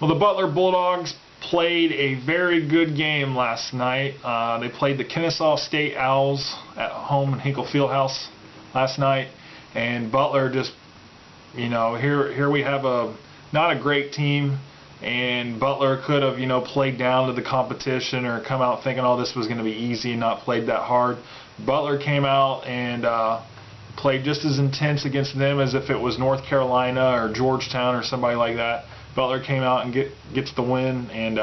Well, the Butler Bulldogs played a very good game last night. They played the Kennesaw State Owls at home in Hinkle Fieldhouse last night, and Butler just, here we have not a great team, and Butler could have, played down to the competition or come out thinking, oh, this was going to be easy and not played that hard. Butler came out and played just as intense against them as if it was North Carolina or Georgetown or somebody like that. Butler came out and gets the win and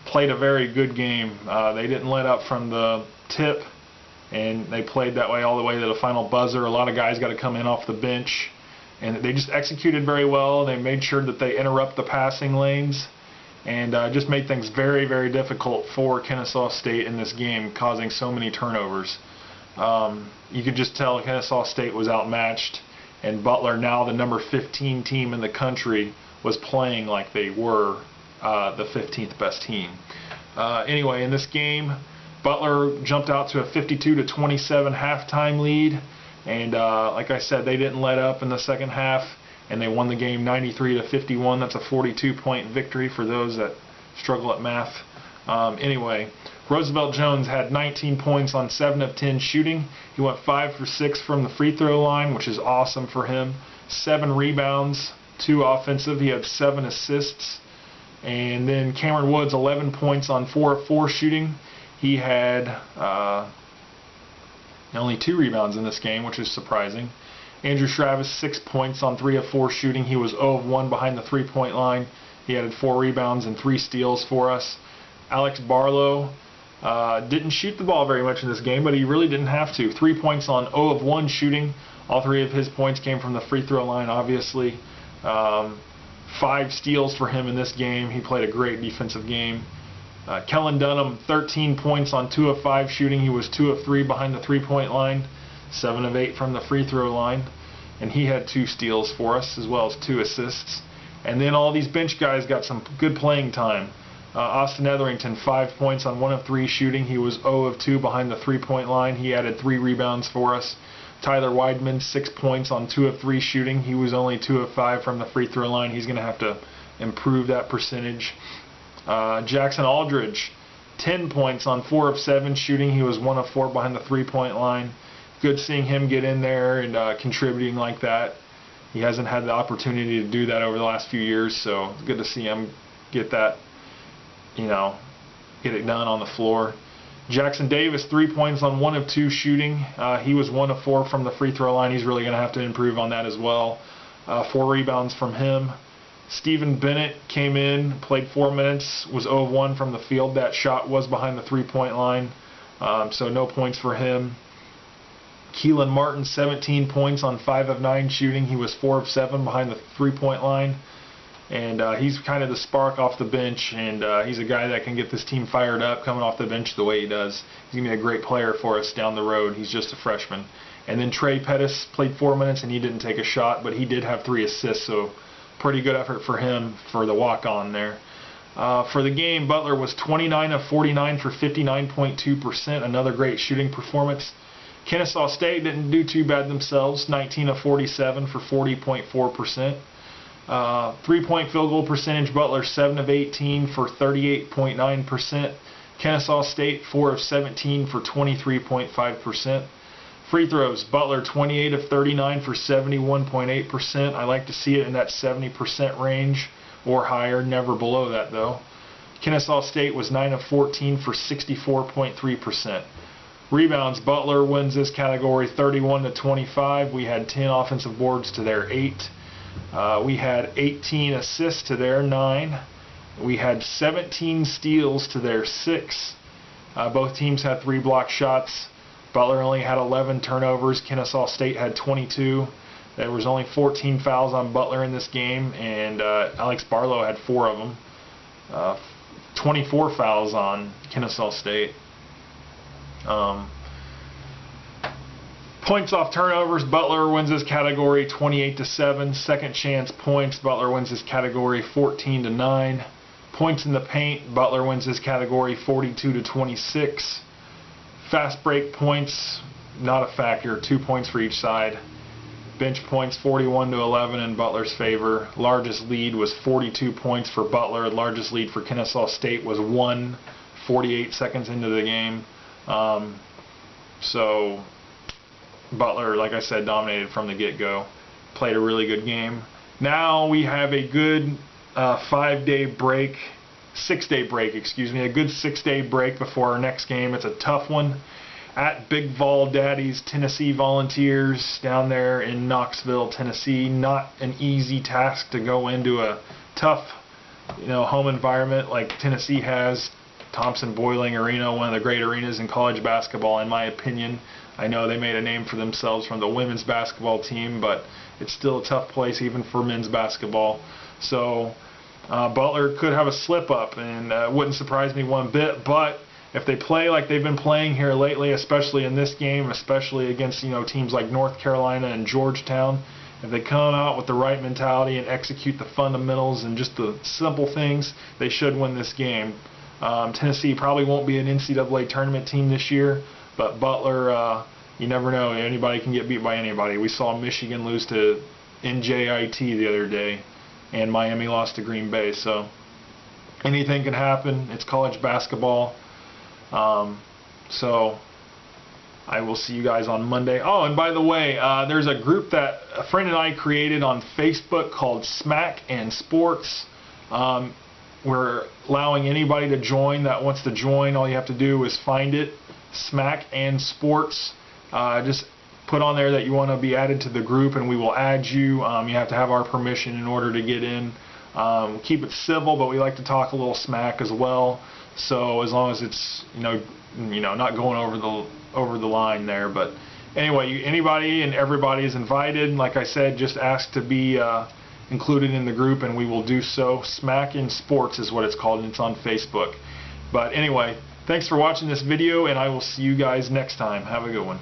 played a very good game. They didn't let up from the tip, and they played that way all the way to the final buzzer. A lot of guys got to come in off the bench, and they just executed very well. They made sure that they interrupt the passing lanes and just made things very, very difficult for Kennesaw State in this game, causing so many turnovers. You could just tell Kennesaw State was outmatched, and Butler, now the number 15 team in the country, was playing like they were the 15th best team. Anyway, in this game, Butler jumped out to a 52-27 halftime lead, and like I said, they didn't let up in the second half, and they won the game 93-51. That's a 42-point victory for those that struggle at math. Anyway, Roosevelt Jones had 19 points on 7 of 10 shooting. He went 5 for 6 from the free throw line, which is awesome for him. 7 rebounds, 2 offensive. He had 7 assists. And then Cameron Woods, 11 points on 4 of 4 shooting. He had only 2 rebounds in this game, which is surprising. Andrew Shravis, 6 points on 3 of 4 shooting. He was 0 of 1 behind the 3-point line. He added 4 rebounds and 3 steals for us. Alex Barlow didn't shoot the ball very much in this game, but he really didn't have to. 3 points on 0 of 1 shooting. All 3 of his points came from the free throw line, obviously. 5 steals for him in this game. He played a great defensive game. Kellen Dunham, 13 points on 2 of 5 shooting. He was 2 of 3 behind the 3-point line, 7 of 8 from the free throw line, and he had 2 steals for us as well as 2 assists. And then all these bench guys got some good playing time. Austin Etherington, 5 points on 1 of 3 shooting. He was 0 of 2 behind the 3-point line. He added 3 rebounds for us. Tyler Weidman, 6 points on 2 of 3 shooting. He was only 2 of 5 from the free throw line. He's going to have to improve that percentage. Jackson Aldridge, 10 points on 4 of 7 shooting. He was 1 of 4 behind the 3-point line. Good seeing him get in there and contributing like that. He hasn't had the opportunity to do that over the last few years, so it's good to see him get that, get it done on the floor. Jackson Davis, 3 points on 1 of 2 shooting. He was 1 of 4 from the free throw line. He's really going to have to improve on that as well. 4 rebounds from him. Stephen Bennett came in, played 4 minutes, was 0 of 1 from the field. That shot was behind the 3-point line, so no points for him. Keelan Martin, 17 points on 5 of 9 shooting. He was 4 of 7 behind the 3-point line. And he's kind of the spark off the bench, and he's a guy that can get this team fired up coming off the bench the way he does. He's going to be a great player for us down the road. He's just a freshman. And then Trey Pettis played 4 minutes, and he didn't take a shot, but he did have 3 assists, so pretty good effort for him for the walk-on there. For the game, Butler was 29 of 49 for 59.2%, another great shooting performance. Kennesaw State didn't do too bad themselves, 19 of 47 for 40.4%. 3-point field goal percentage, Butler 7 of 18 for 38.9%. Kennesaw State 4 of 17 for 23.5%. Free throws, Butler 28 of 39 for 71.8%. I like to see it in that 70% range or higher, never below that though. Kennesaw State was 9 of 14 for 64.3%. Rebounds, Butler wins this category 31-25. We had 10 offensive boards to their 8. We had 18 assists to their 9. We had 17 steals to their 6. Both teams had 3 block shots. Butler only had 11 turnovers. Kennesaw State had 22. There was only 14 fouls on Butler in this game, and Alex Barlow had 4 of them. 24 fouls on Kennesaw State. Points off turnovers, Butler wins this category 28-7. Second chance points, Butler wins this category 14-9. Points in the paint, Butler wins this category 42-26. Fast break points, not a factor, 2 points for each side. bench points 41-11 in Butler's favor. Largest lead was 42 points for Butler. Largest lead for Kennesaw State was 48 seconds into the game. So Butler, like I said, dominated from the get-go. Played a really good game. Now we have a good 6-day break, a good 6-day break before our next game. It's a tough one at Big Vol Daddy's Tennessee Volunteers down there in Knoxville, Tennessee. Not an easy task to go into a tough, home environment like Tennessee has. Thompson Boiling Arena, one of the great arenas in college basketball, in my opinion. I know they made a name for themselves from the women's basketball team, but it's still a tough place even for men's basketball. So Butler could have a slip-up, and it wouldn't surprise me one bit. But if they play like they've been playing here lately, especially in this game, especially against teams like North Carolina and Georgetown, if they come out with the right mentality and execute the fundamentals and just the simple things, they should win this game. Tennessee probably won't be an NCAA tournament team this year, but Butler, you never know. Anybody can get beat by anybody. We saw Michigan lose to NJIT the other day, and Miami lost to Green Bay. So anything can happen. It's college basketball. So I will see you guys on Monday. Oh, and by the way, there's a group that a friend and I created on Facebook called Smack and Sports. We're allowing anybody to join that wants to join. All you have to do is find it, Smack and Sports. Just put on there that you want to be added to the group, and we will add you. You have to have our permission in order to get in. Keep it civil, but we like to talk a little smack as well. So as long as it's not going over the line there. But anyway, anybody and everybody is invited. Like I said, just ask to be included in the group, and we will do so. Smack in Sports is what it's called, and it's on Facebook. But anyway, thanks for watching this video, and I will see you guys next time. Have a good one.